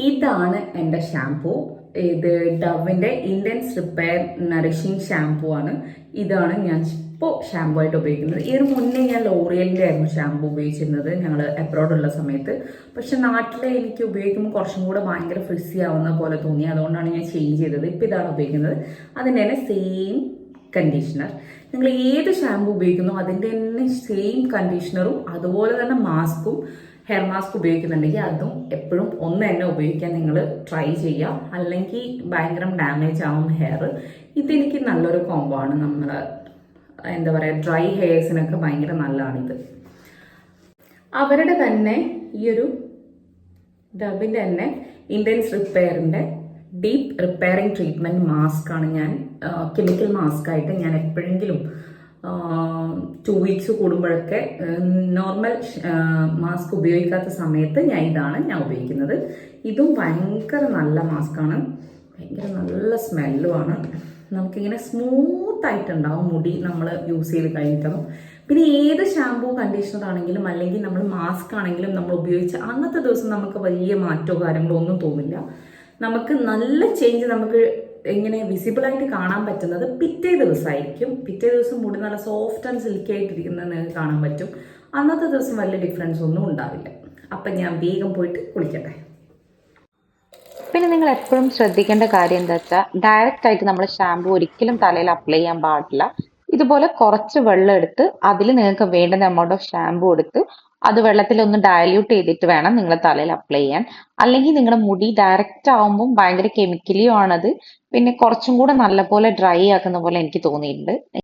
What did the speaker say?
ഇതാണ് എൻ്റെ ഷാംപൂ. ഇത് ഡവിൻ്റെ ഇൻറ്റൻസ് റിപ്പയർ നറിഷിങ് ഷാംപൂ ആണ്. ഇതാണ് ഞാൻ ഇപ്പോൾ ഷാംപൂ ആയിട്ട് ഉപയോഗിക്കുന്നത്. ഇതിന് മുന്നേ ഞാൻ ലോറിയലിൻ്റെ ആയിരുന്നു ഷാംപൂ ഉപയോഗിച്ചിരുന്നത് ഞങ്ങൾ അബ്രോഡുള്ള സമയത്ത്. പക്ഷെ നാട്ടിൽ എനിക്ക് ഉപയോഗിക്കുമ്പോൾ കുറച്ചും കൂടെ ഭയങ്കര ഫ്രിസി ആവുന്ന പോലെ തോന്നി. അതുകൊണ്ടാണ് ഞാൻ ചേഞ്ച് ചെയ്തത്. ഇപ്പോൾ ഇതാണ് ഉപയോഗിക്കുന്നത്. അതിൻ്റെ തന്നെ സെയിം കണ്ടീഷണർ. നിങ്ങൾ ഏത് ഷാംപൂ ഉപയോഗിക്കുന്നോ അതിൻ്റെ തന്നെ സെയിം കണ്ടീഷണറും അതുപോലെ തന്നെ മാസ്കും ഹെയർ മാസ്ക് ഉപയോഗിക്കുന്നുണ്ടെങ്കിൽ അതും എപ്പോഴും ഒന്ന് തന്നെ ഉപയോഗിക്കാൻ നിങ്ങൾ ട്രൈ ചെയ്യുക. അല്ലെങ്കിൽ ഭയങ്കര ഡാമേജ് ആവും ഹെയർ. ഇതെനിക്ക് നല്ലൊരു കോംബോ ആണ്. നമ്മൾ എന്താ പറയുക, ഡ്രൈ ഹെയർസിനൊക്കെ ഭയങ്കര നല്ലതാണിത്. അവരുടെ തന്നെ ഈ ഒരു ഡബിൻ്റെ തന്നെ ഇൻറ്റൻസ് റിപ്പയറിൻ്റെ ഡീപ്പ് റിപ്പയറിംഗ് ട്രീറ്റ്മെൻറ്റ് മാസ്ക് ആണ് ഞാൻ കെമിക്കൽ മാസ്ക് ആയിട്ട് ഞാൻ എപ്പോഴെങ്കിലും 2 വീക്സ് കൂടുമ്പോഴൊക്കെ നോർമൽ മാസ്ക് ഉപയോഗിക്കാത്ത സമയത്ത് ഇതാണ് ഞാൻ ഉപയോഗിക്കുന്നത്. ഇതും ഭയങ്കര നല്ല മാസ്കാണ്. ഭയങ്കര നല്ല സ്മെല്ലുമാണ്. നമുക്കിങ്ങനെ സ്മൂത്ത് ആയിട്ടുണ്ടാവും മുടി നമ്മൾ യൂസ് ചെയ്ത് കഴിഞ്ഞിട്ടും. പിന്നെ ഏത് ഷാംപൂ കണ്ടീഷണർ ആണെങ്കിലും അല്ലെങ്കിൽ നമ്മൾ മാസ്ക് ആണെങ്കിലും നമ്മൾ ഉപയോഗിച്ച അന്നത്തെ ദിവസം നമുക്ക് വലിയ മാറ്റമോ കാര്യങ്ങളോ ഒന്നും തോന്നില്ല. നമുക്ക് നല്ല ചേഞ്ച് നമുക്ക് എങ്ങനെ വിസിബിളായിട്ട് കാണാൻ പറ്റുന്നത് പിറ്റേ ദിവസമായിരിക്കും. പിറ്റേ ദിവസം മുടി നല്ല സോഫ്റ്റ് ആൻഡ് സിൽക്കി ആയിട്ടിരിക്കുന്നത് നിങ്ങൾക്ക് കാണാൻ പറ്റും. അന്നത്തെ ദിവസം വലിയ ഡിഫറൻസ് ഒന്നും ഉണ്ടാവില്ല. അപ്പം ഞാൻ വേഗം പോയിട്ട് കുളിക്കട്ടെ. പിന്നെ നിങ്ങൾ എപ്പോഴും ശ്രദ്ധിക്കേണ്ട കാര്യം എന്താ വെച്ചാൽ, ഡയറക്റ്റ് ആയിട്ട് നമ്മൾ ഷാമ്പു ഒരിക്കലും തലയിൽ അപ്ലൈ ചെയ്യാൻ പാടില്ല. ഇതുപോലെ കുറച്ച് വെള്ളം എടുത്ത് അതിൽ നിങ്ങൾക്ക് വേണ്ടുന്ന എമൗണ്ട് ഓഫ് ഷാമ്പു എടുത്ത് അത് വെള്ളത്തിൽ ഒന്ന് ഡയല്യൂട്ട് ചെയ്തിട്ട് വേണം നിങ്ങൾ തലയിൽ അപ്ലൈ ചെയ്യാൻ. അല്ലെങ്കിൽ നിങ്ങളുടെ മുടി ഡയറക്റ്റ് ആവുമ്പം ഭയങ്കര കെമിക്കലിയും ആണത്. പിന്നെ കുറച്ചും കൂടെ നല്ലപോലെ ഡ്രൈ ആക്കുന്ന പോലെ എനിക്ക് തോന്നിയിട്ടുണ്ട്.